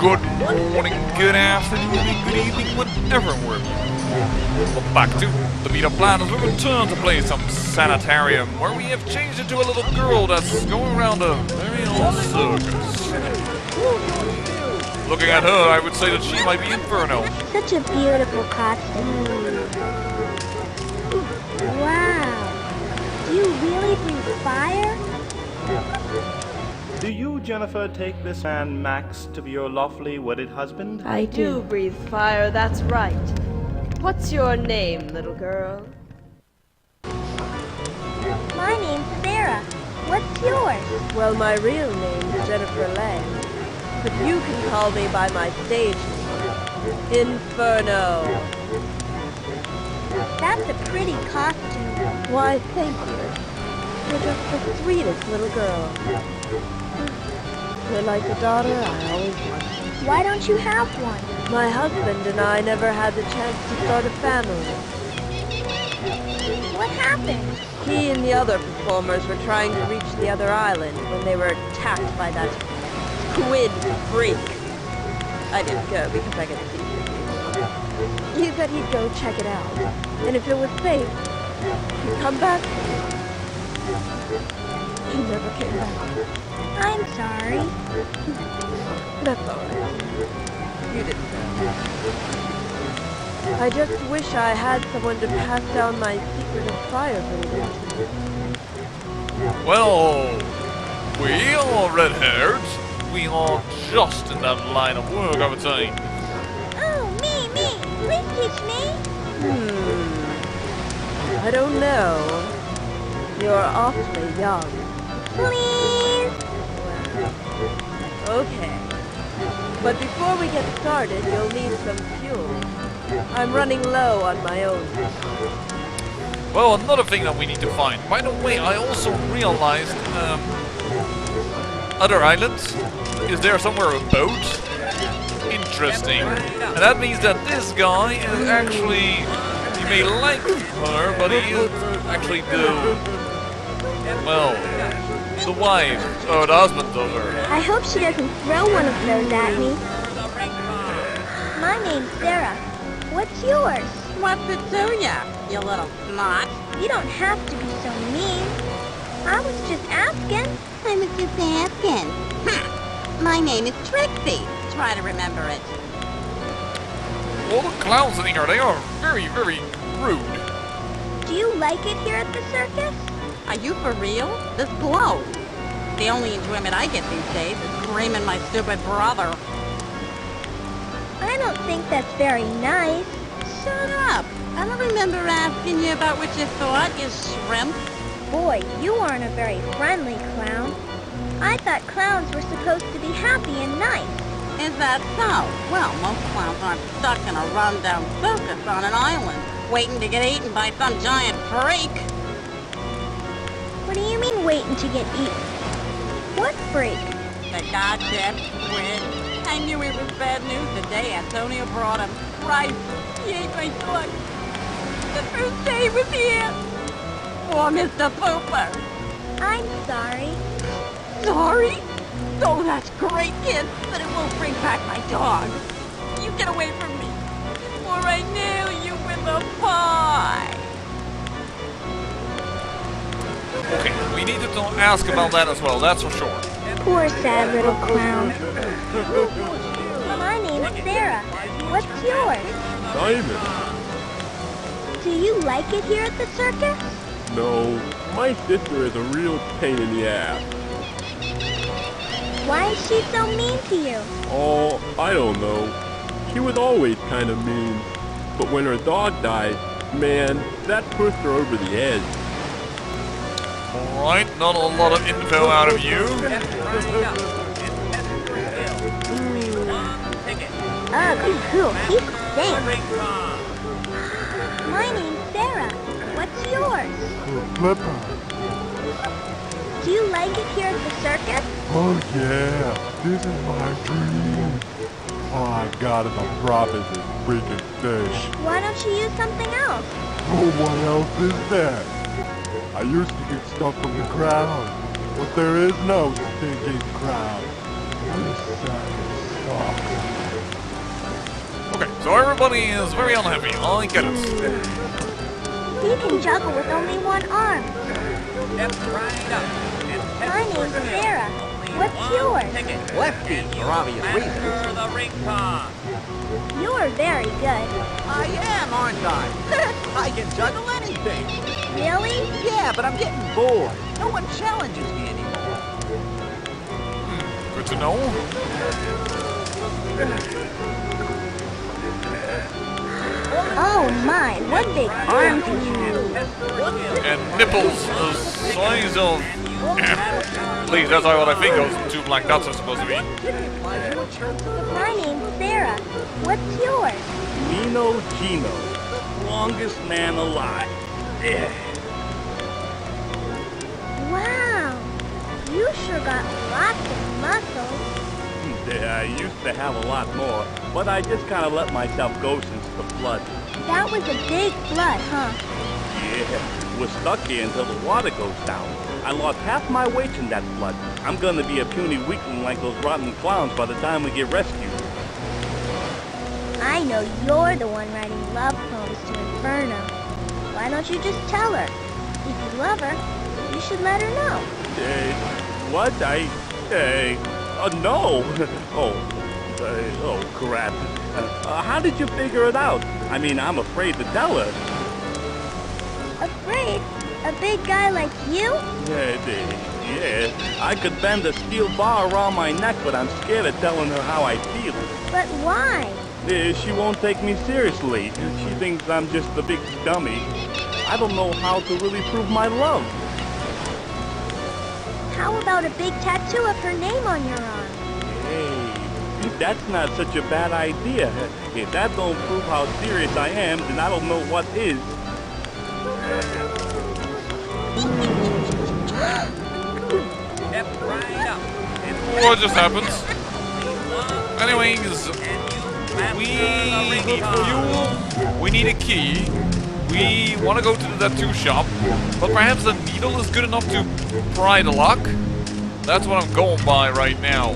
good morning, good afternoon, and good evening, whatever we're Welcome back to the meetup plan as we return to play some Sanitarium, where we have changed into a little girl that's going around a very old circus. Looking at her, I would say that she might be Inferno. Such a beautiful costume. Wow. Do you really breathe fire? Do you, Jennifer, take this man Max to be your lawfully wedded husband? I do breathe fire, that's right. What's your name, little girl? My name's Sarah. What's yours? Well, my real name is Jennifer Lang. But you can call me by my stage name, Inferno. That's a pretty costume. Why, thank you. You're just the sweetest little girl. You're like a daughter I always wanted. Why don't you have one? My husband and I never had the chance to start a family. What happened? He and the other performers were trying to reach the other island when they were attacked by that squid freak. I didn't go because I got secret. He said he'd go check it out, and if it was safe, he'd come back. He never came back. I'm sorry. That's all right. You didn't know. I just wish I had someone to pass down my secret of fire breathing to. Well, we are red-haired. We are just in that line of work, I would say. Oh, me. Please teach me. I don't know. You're awfully young. Please. Okay. But before we get started, you'll need some fuel. I'm running low on my own. Well, another thing that we need to find. By the way, I also realized, other islands? Is there somewhere a boat? Interesting. And that means that this guy is actually, you may like her, but he is actually the wife, or the husband of her. I hope she doesn't throw one of those at me. My name's Sarah. What's yours? What's it to ya, you little snot? You don't have to be so mean. I was just asking. I was just asking. My name is Trixie. Try to remember it. Well, the clowns in here, they are very, very rude. Do you like it here at the circus? Are you for real? This blows. The only enjoyment I get these days is screaming my stupid brother. I don't think that's very nice. Shut up. I don't remember asking you about what you thought, you shrimp. Boy, you aren't a very friendly clown. I thought clowns were supposed to be happy and nice. Is that so? Well, most clowns aren't stuck in a rundown circus on an island, waiting to get eaten by some giant freak. What do you mean waiting to get eaten? What freak? The goddamn squid. I knew it was bad news the day Antonio brought him. Christ, he ate my dog. The first day he was here. Poor Mr. Pooper. I'm sorry. Sorry? Oh, that's great, kid, but it won't bring back my dog. You get away from me, or I nail you with a pie. Okay, we needed to ask about that as well, that's for sure. Poor sad little clown. My name's Sarah. What's yours? Simon. Do you like it here at the circus? No, my sister is a real pain in the ass. Why is she so mean to you? Oh, I don't know. She was always kind of mean. But when her dog died, man, that pushed her over the edge. Alright, not a lot of info out of you. Ugh, cool. He stinks. My name's Sarah. What's yours? Flipper. Do you like it here at the circus? Oh yeah, this is my dream. All I got is a profit is freaking fish. Why don't you use something else? Oh, what else is there? I used to get stuff from the crowd, but there is no stinking crowd. This circus sucks. So everybody is very unhappy. I get it. He can juggle with only one arm. Step right up. My name's Sarah. What's yours? Lefty, for obvious reasons. The ring pong. You're very good. I am, aren't I? I can juggle anything. Really? Yeah, but I'm getting bored. No one challenges me anymore. Good to know. Oh my, what big arms you have. And nipples the size of... Please, that's not what I think those two black dots are supposed to be. My name's Sarah. What's yours? Nino Gino, longest man alive. Yeah. Wow. You sure got lots of muscles. Yeah, I used to have a lot more, but I just kind of let myself go since the flood. That was a big flood, huh? Yeah, we're stuck here until the water goes down. I lost half my weight in that flood. I'm gonna be a puny weakling like those rotten clowns by the time we get rescued. I know you're the one writing love poems to Inferno. Why don't you just tell her? If you love her, you should let her know. What? No. Oh, crap. How did you figure it out? I mean, I'm afraid to tell her. Afraid? A big guy like you? Yeah. I could bend a steel bar around my neck, but I'm scared of telling her how I feel. But why? She won't take me seriously. She thinks I'm just a big dummy. I don't know how to really prove my love. How about a big tattoo of her name on your arm? Hey, that's not such a bad idea. If that don't prove how serious I am, then I don't know what is. Step right up. What just happened? Anyways, we need fuel, we need a key, we want to go to the tattoo shop, but perhaps a needle is good enough to pry the lock? That's what I'm going by right now.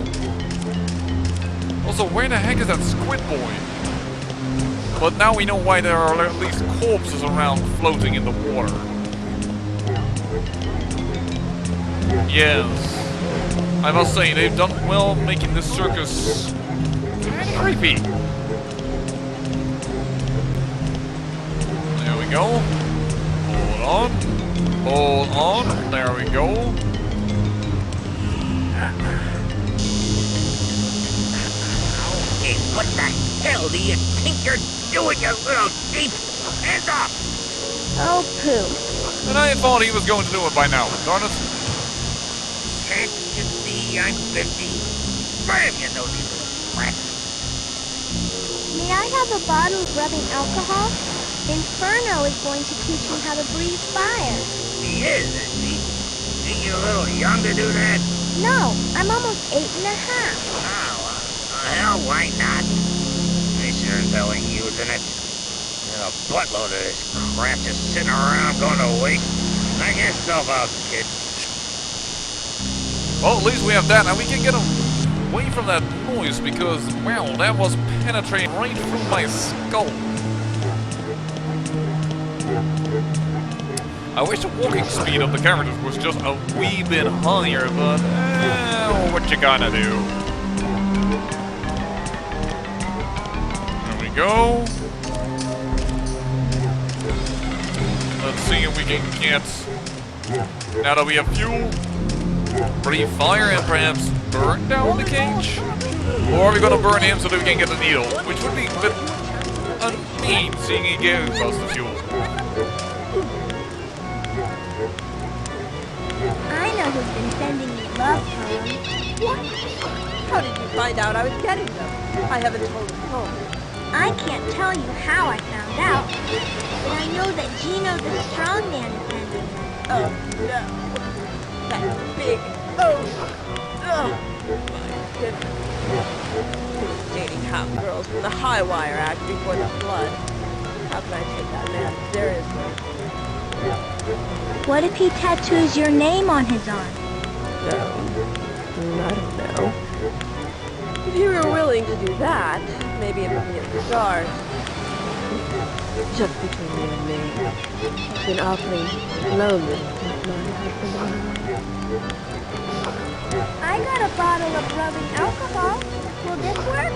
Also, where the heck is that squid boy? But now we know why there are at least corpses around floating in the water. Yes. I must say, they've done well making this circus kind of creepy. There we go. Hold on. Hold on. There we go. Hey, what the hell do you think you're doing, you little thief? Hands up! Oh, poo. And I thought he was going to do it by now. Darn it. Can't you see I'm 50? Bam, you nosy little brat. May I have a bottle of rubbing alcohol? Inferno is going to teach me how to breathe fire. He is, isn't he? Think you're a little young to do that? No, I'm almost 8 and a half. Oh, hell, why not? I sure as hell ain't using it. There's a buttload of this crap just sitting around going to waste. Knock yourself out, kid. Well, at least we have that. Now we can get away from that noise because, wow, that was penetrating right through my skull. I wish the walking speed of the characters was just a wee bit higher, but what you gonna do? There we go. Let's see if we can get, now that we have fuel, breathe fire and perhaps burn down the cage? Or are we gonna burn him so that we can get the needle? Which would be a bit unmean, seeing he gave us the fuel. I know who's been sending me love poems. What? How did you find out I was getting them? I haven't told home. I can't tell you how I found out, but I know that Gino the strongman is sending them. Oh, no. That big oh, my goodness. Dating hot girls with a high wire act before the flood. How can I take that man seriously? What if he tattoos your name on his arm? No, I don't know. If you were willing to do that, Maybe it would hit the stars. Just between you and me, it's been awfully lonely since my husband went away. I got a bottle of rubbing alcohol. Will this work?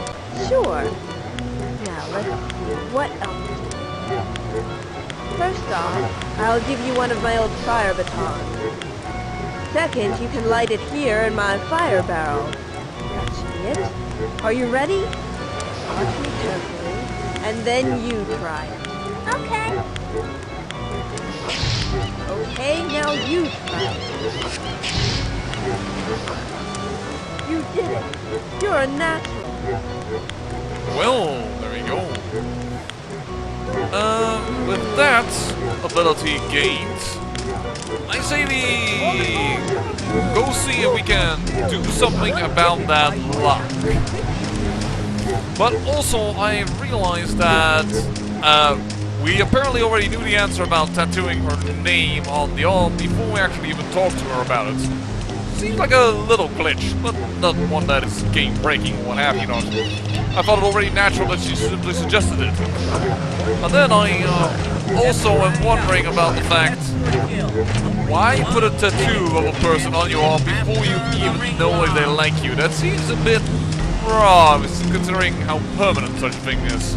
Sure. Now, let's see. What else? First off, I'll give you one of my old fire batons. Second, you can light it here in my fire barrel. That should be it. Are you ready? Watch me carefully, and then you try it. Okay. Okay, now you try it. You did it. You're a natural. Well, there we go. With that ability gained, I say we go see if we can do something about that luck. But also, I realized that we apparently already knew the answer about tattooing her name on the arm before we actually even talked to her about it. Seems like a little glitch, but not one that is game-breaking or what have you not. I thought it already natural that she simply suggested it. And then I also am wondering about the fact, why put a tattoo of a person on your arm before you even know if they like you? That seems a bit raw, considering how permanent such a thing is.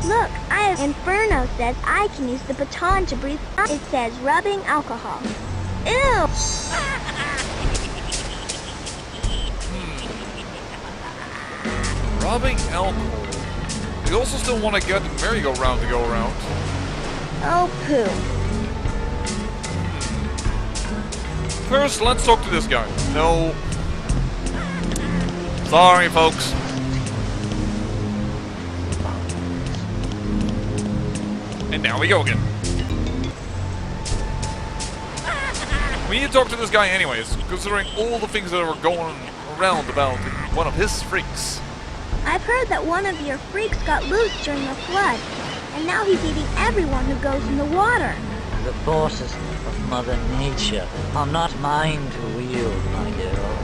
Look, Inferno says I can use the baton to breathe. It says rubbing alcohol. Ew! Rubbing alcohol. We also still want to get the merry-go-round to go around. Oh, poo. First, let's talk to this guy. No. Sorry, folks. And now we go again. We need to talk to this guy anyways, considering all the things that are going around about one of his freaks. I've heard that one of your freaks got loose during the flood, and now he's eating everyone who goes in the water. The forces of Mother Nature are not mine to wield, my girl.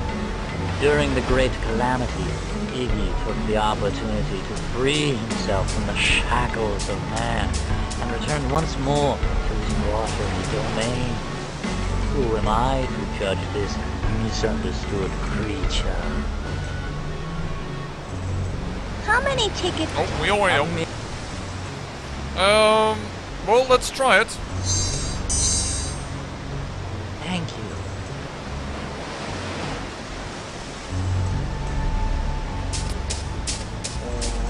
During the Great Calamity, Iggy took the opportunity to free himself from the shackles of man and return once more to his watery domain. Who am I to judge this misunderstood creature? How many tickets? Oh, we already know. Well, let's try it. Thank you.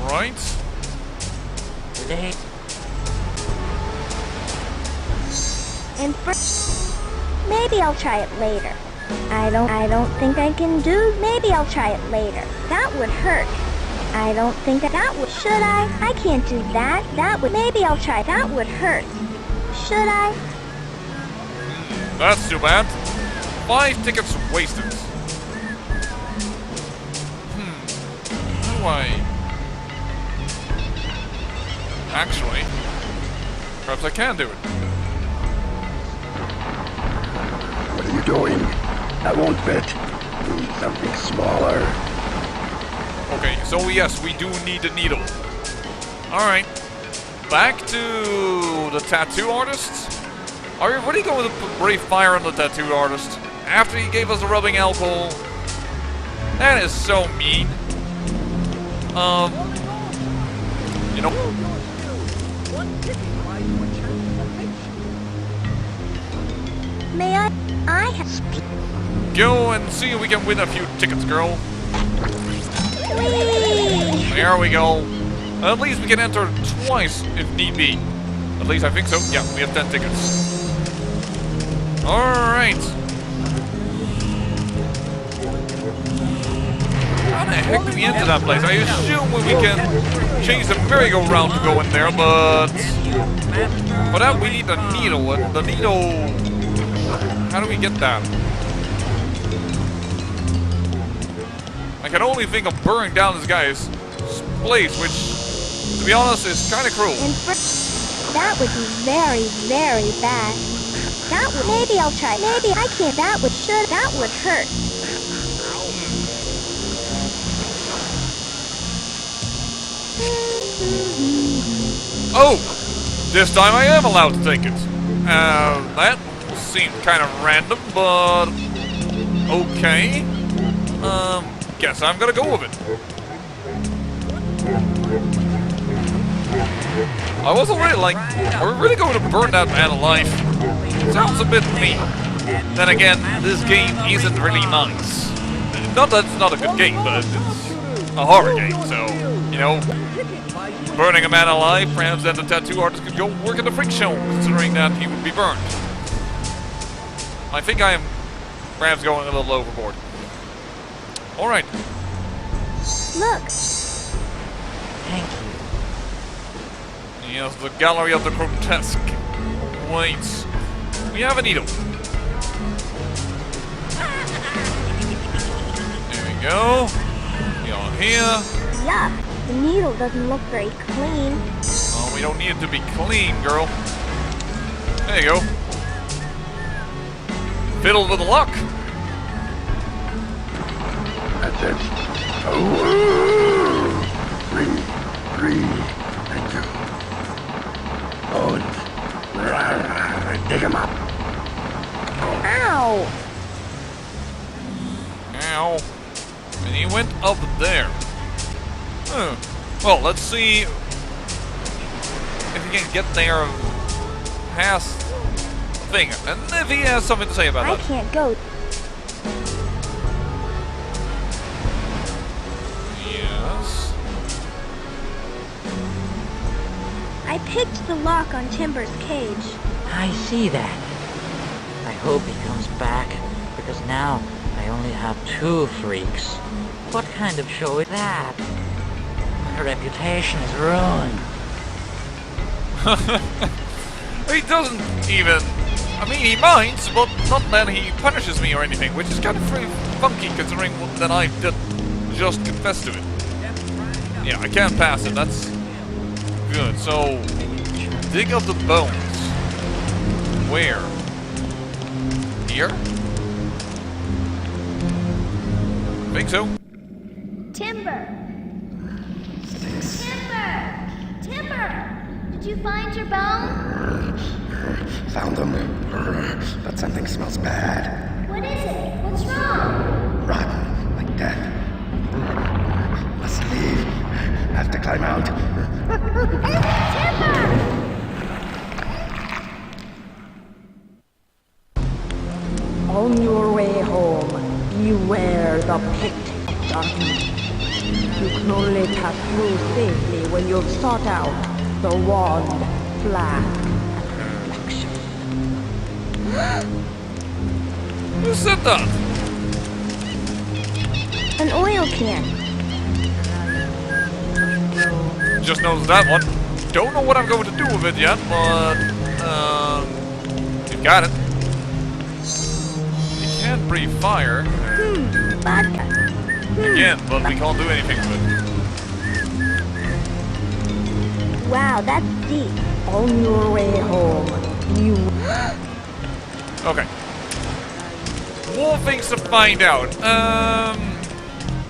Alright. Maybe I'll try it later. I don't think I can do. Maybe I'll try it later. That would hurt. I don't think that would. Should I? I can't do that. That would. Maybe I'll try. That would hurt. Should I? That's too bad. 5 tickets wasted. How do I... Actually, perhaps I can do it. What are you doing? That won't fit. We need something smaller. Okay, so yes, we do need a needle. Alright. Back to the tattoo artist. Are you really going to breathe fire on the tattoo artist? After he gave us the rubbing alcohol? That is so mean. You know... May I have... Go and see if we can win a few tickets, girl. Whee! There we go. At least we can enter twice if need be. At least I think so. Yeah, we have 10 tickets. Alright. How the heck do we enter that place? I assume we can change the merry-go-round to go in there, but... For that we need a needle, and the needle... How do we get that? I can only think of burning down this guy's place, which, to be honest, is kind of cruel. That would be very, very bad. That would, maybe I'll try. Maybe I can't. That would hurt. Oh! This time I am allowed to take it. That seemed kind of random, but okay. Guess I'm gonna go with it. I was already like, are we really going to burn that man alive? Sounds a bit mean. Then again, this game isn't really nice. Not that it's not a good game, but it's a horror game, so, you know, burning a man alive, perhaps then the tattoo artist could go work at the freak show, considering that he would be burned. I think I am perhaps going a little overboard. Alright. Look. Thank you. Yes, the gallery of the grotesque. Wait. We have a needle. There we go. We are here. Yuck. The needle doesn't look very clean. Oh, we don't need it to be clean, girl. There you go. Fiddle with the luck. That's it. Oh, breathe. Thank you. Oh, dig him up. Ow! Ow. And he went up there. Well, let's see if he can get there past the thing. And if he has something to say about that. I can't go. Yes. I picked the lock on Timber's cage. I see that. I hope he comes back, because now I only have 2 freaks. What kind of show is that? My reputation is ruined. He doesn't even... I mean, he minds, but not that he punishes me or anything, which is kind of pretty funky considering that I did just confess to it. Yeah, I can't pass it, that's good. So, dig up the bones. Where? Here? Think so. Timber! Timber! Did you find your bone? Found them. But something smells bad. What is it? What's wrong? Rotten, like death. Must leave. Have to climb out. Timber! On your way home, beware the pit of darkness. You can only pass through safely when you've sought out the wand, flask, and reflection. Who said that? An oil can. Just knows that one. Don't know what I'm going to do with it yet, but you got it. You can't breathe fire. Vodka. Again, but we can't do anything with it. Wow, that's deep. On your way home, you... Okay. More things to find out.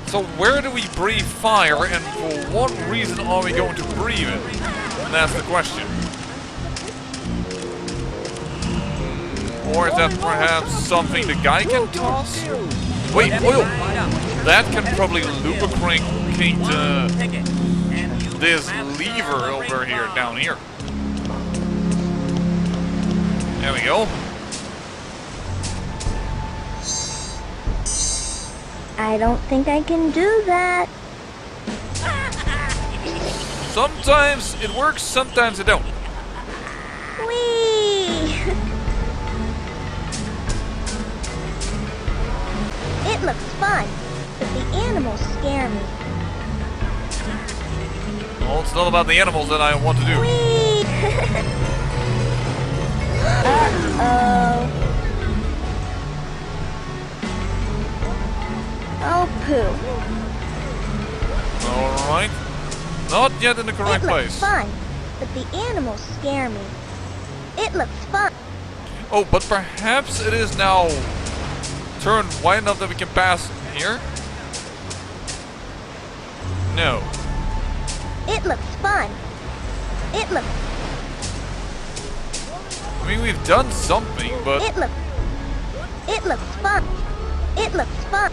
So where do we breathe fire, and for what reason are we going to breathe it? And that's the question. Or is that perhaps something the guy can toss? Wait, oil! That can probably lubricate this lever over here, down here. There we go. I don't think I can do that. Sometimes it works, sometimes it don't. Whee! It looks fun, but the animals scare me. Well, it's not about the animals that I want to do. Whee! Uh-oh. Oh, poo. Alright. Not yet in the correct It looks place. fun, but the animals scare me. It looks fun. Oh, but perhaps it is now turned wide enough that we can pass here? No. It looks fun. It looks. I mean, we've done something, but... It looks fun. It looks fun.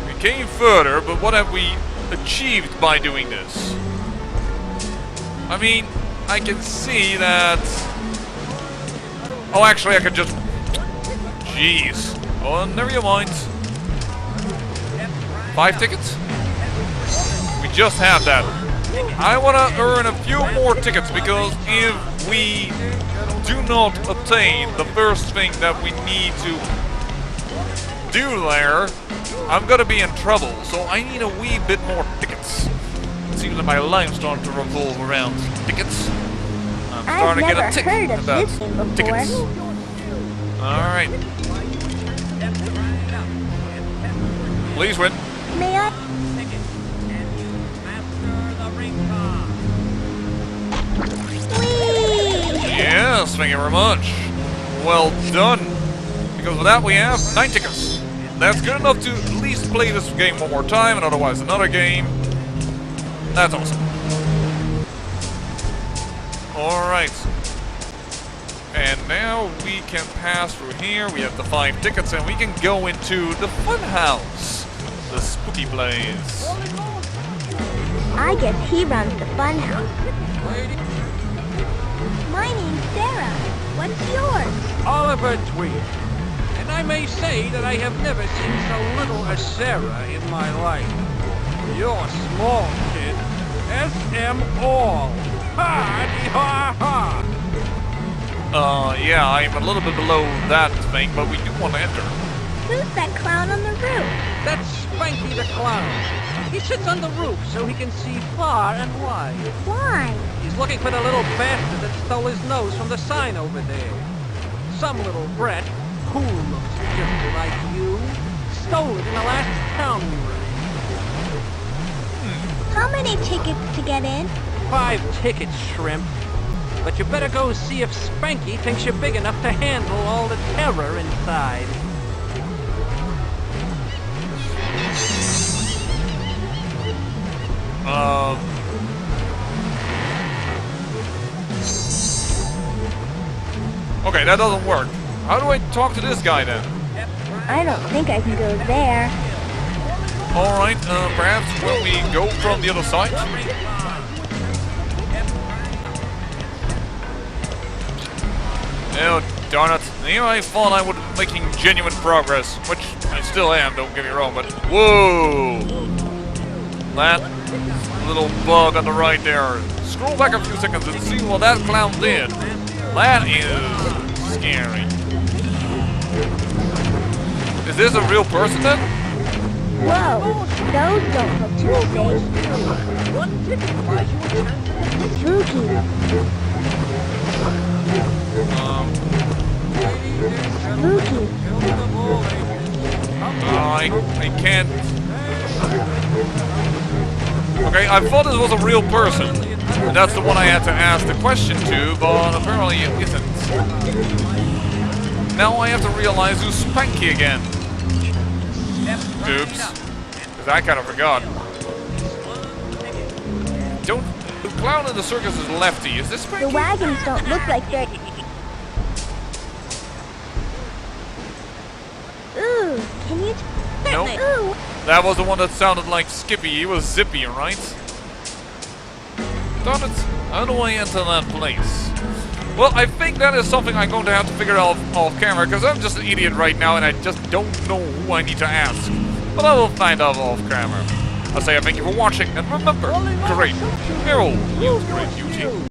We came further, but what have we achieved by doing this? I mean, I can see that... Oh, actually, I could just... Jeez. Oh, never mind. 5 tickets? We just have that. I want to earn a few more tickets, because if we do not obtain the first thing that we need to do there, I'm gonna be in trouble. So I need a wee bit more tickets. It seems that my life's starting to revolve around tickets. I'm starting to get a tick about tickets. Alright. Please win. May I? Yes, thank you very much. Well done. Because with that we have 9 tickets. That's good enough to at least play this game one more time, and otherwise another game. That's awesome. Alright. And now we can pass through here. We have the 5 tickets, and we can go into the fun house. The spooky place. I guess he runs the fun house. My name's Sarah. What's yours? Oliver Tweed. And I may say that I have never seen so little as Sarah in my life. You're small, kid. S.M. All. Ha-dee-ha-ha. Yeah, I'm a little bit below that thing, but we do want to enter. Who's that clown on the roof? That's Spanky the Clown. He sits on the roof so he can see far and wide. Why? He's looking for the little bastard that stole his nose from the sign over there. Some little brat, who looks just like you, stole it in the last town we were in. How many tickets to get in? 5 tickets, shrimp. But you better go see if Spanky thinks you're big enough to handle all the terror inside. Okay, that doesn't work. How do I talk to this guy then? I don't think I can go there. Alright, perhaps when we go from the other side? Oh, darn it. You know, I thought I would be making genuine progress, which I still am, don't get me wrong, but... Whoa! That little bug on the right there. Scroll back a few seconds and see what that clown did. That is scary. Is this a real person then? Whoa, those don't look too safe. Spooky. Spooky. I can't... Okay, I thought this was a real person. And that's the one I had to ask the question to, but apparently it isn't. Now I have to realize who's Spanky again. Oops. Because I kind of forgot. The clown in the circus is lefty. Is this Spanky? The wagons don't look like they're... Ooh, can you... Nope. Ooh. That was the one that sounded like Skippy. He was Zippy, right? Darn it. How do I enter that place? Well, I think that is something I'm going to have to figure out off camera, because I'm just an idiot right now and I just don't know who I need to ask. But I will find out off camera. I'll say thank you for watching, and remember, great, Meryl, great beauty.